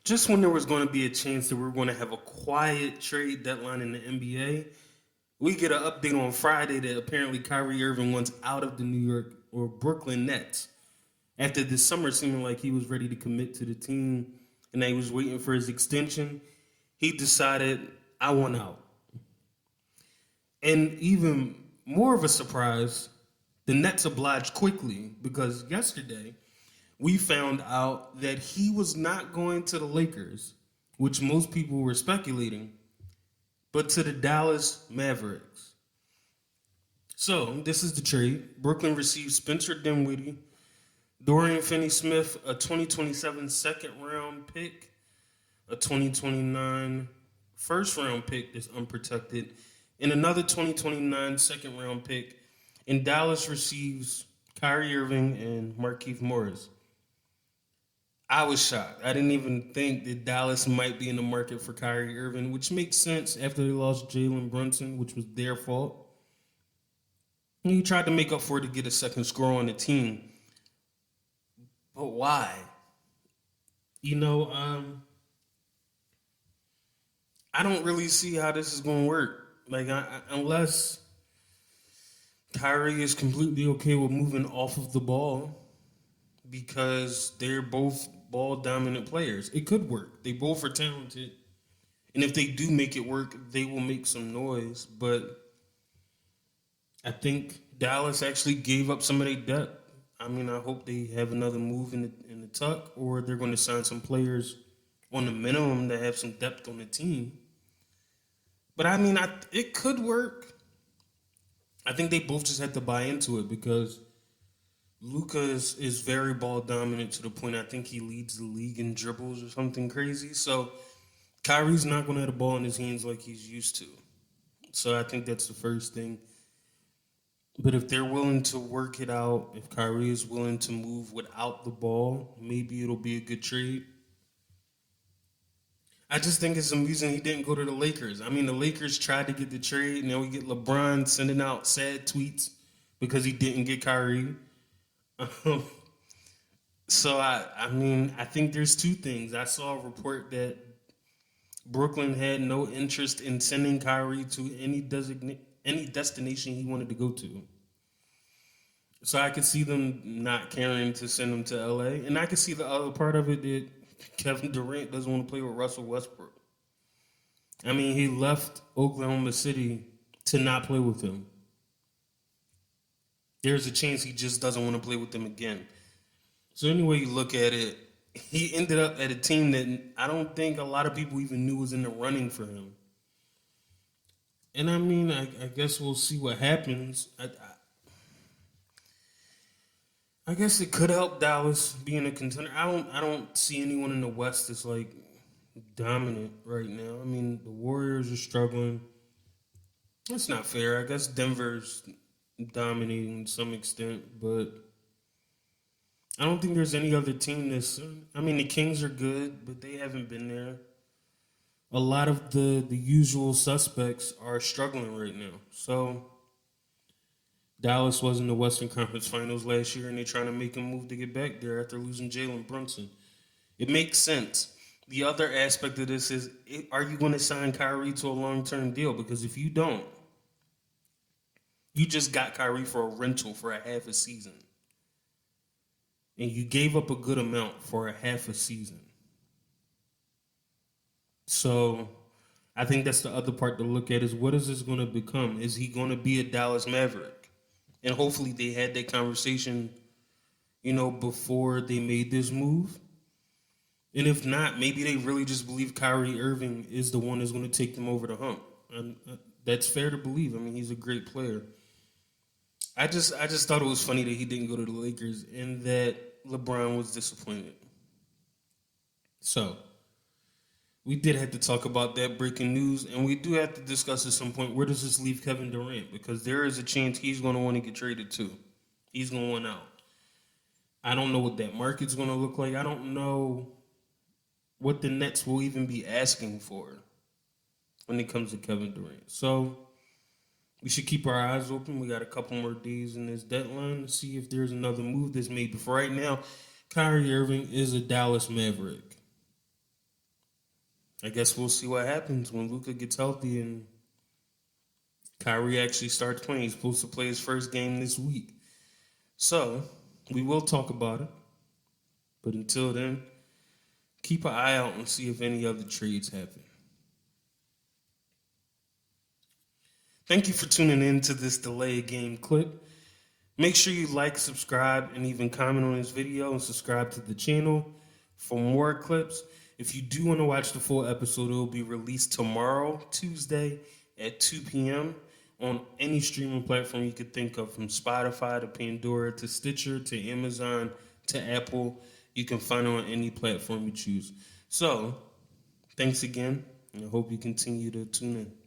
just when there was going to be a chance that we were going to have a quiet trade deadline in the NBA, we get an update on Friday that apparently Kyrie Irving wants out of the New York or Brooklyn Nets after this summer seeming like he was ready to commit to the team and that he was waiting for his extension. He decided, I want out. And even more of a surprise, the Nets obliged quickly because yesterday we found out that he was not going to the Lakers, which most people were speculating, but to the Dallas Mavericks. So this is the trade. Brooklyn receives Spencer Dinwiddie, Dorian Finney-Smith, a 2027 second round pick, a 2029 first round pick that's unprotected, and another 2029 second round pick. And Dallas receives Kyrie Irving and Markieff Morris. I was shocked. I didn't even think that Dallas might be in the market for Kyrie Irving, which makes sense after they lost Jalen Brunson, which was their fault. And he tried to make up for it to get a second score on the team. But why? You know, I don't really see how this is going to work. Like, unless Kyrie is completely okay with moving off of the ball because they're both ball dominant players. It could work. They both are talented. And if they do make it work, they will make some noise. But I think Dallas actually gave up some of their depth. I mean, I hope they have another move in the tuck, or they're going to sign some players on the minimum that have some depth on the team. But I mean, it could work. I think they both just had to buy into it because Luka is very ball dominant to the point I think he leads the league in dribbles or something crazy. So Kyrie's not going to have the ball in his hands like he's used to. So I think that's the first thing. But if they're willing to work it out, if Kyrie is willing to move without the ball, maybe it'll be a good trade. I just think it's amusing he didn't go to the Lakers. I mean, the Lakers tried to get the trade. Now we get LeBron sending out sad tweets because he didn't get Kyrie. Um, so I mean, I think there's two things. I saw a report that Brooklyn had no interest in sending Kyrie to any destination he wanted to go to. So I could see them not caring to send him to LA. And I could see the other part of it that Kevin Durant doesn't want to play with Russell Westbrook. I mean, he left Oklahoma City to not play with him. There's a chance he just doesn't want to play with them again. So anyway you look at it, he ended up at a team that I don't think a lot of people even knew was in the running for him. And I mean, I guess we'll see what happens. I guess it could help Dallas being a contender. I don't see anyone in the West that's like dominant right now. I mean, the Warriors are struggling. That's not fair. I guess Denver's dominating to some extent, but I don't think there's any other team that's. I mean, the Kings are good, but they haven't been there. A lot of the usual suspects are struggling right now. So Dallas was in the Western Conference Finals last year, and they're trying to make a move to get back there after losing Jalen Brunson. It makes sense. The other aspect of this is, are you going to sign Kyrie to a long-term deal? Because if you don't, you just got Kyrie for a rental for a half a season. And you gave up a good amount for a half a season. So I think that's the other part to look at is what is this going to become? Is he going to be a Dallas Maverick? And hopefully they had that conversation, before they made this move. And if not, maybe they really just believe Kyrie Irving is the one that's going to take them over the hump. And that's fair to believe. I mean, he's a great player. I just thought it was funny that he didn't go to the Lakers and that LeBron was disappointed. So we did have to talk about that breaking news, and we do have to discuss at some point where does this leave Kevin Durant, because there is a chance he's going to want to get traded too. He's going to want out. I don't know what that market's going to look like. I don't know what the Nets will even be asking for when it comes to Kevin Durant. So we should keep our eyes open. We got a couple more days in this deadline to see if there's another move that's made. But for right now, Kyrie Irving is a Dallas Maverick. I guess we'll see what happens when Luka gets healthy and Kyrie actually starts playing. He's supposed to play his first game this week. So, we will talk about it. But until then, keep an eye out and see if any other trades happen. Thank you for tuning in to this delayed game clip. Make sure you like, subscribe, and even comment on this video and subscribe to the channel for more clips. If you do want to watch the full episode, it will be released tomorrow, Tuesday at 2 p.m. on any streaming platform you could think of, from Spotify to Pandora to Stitcher to Amazon to Apple. You can find it on any platform you choose. So, thanks again, and I hope you continue to tune in.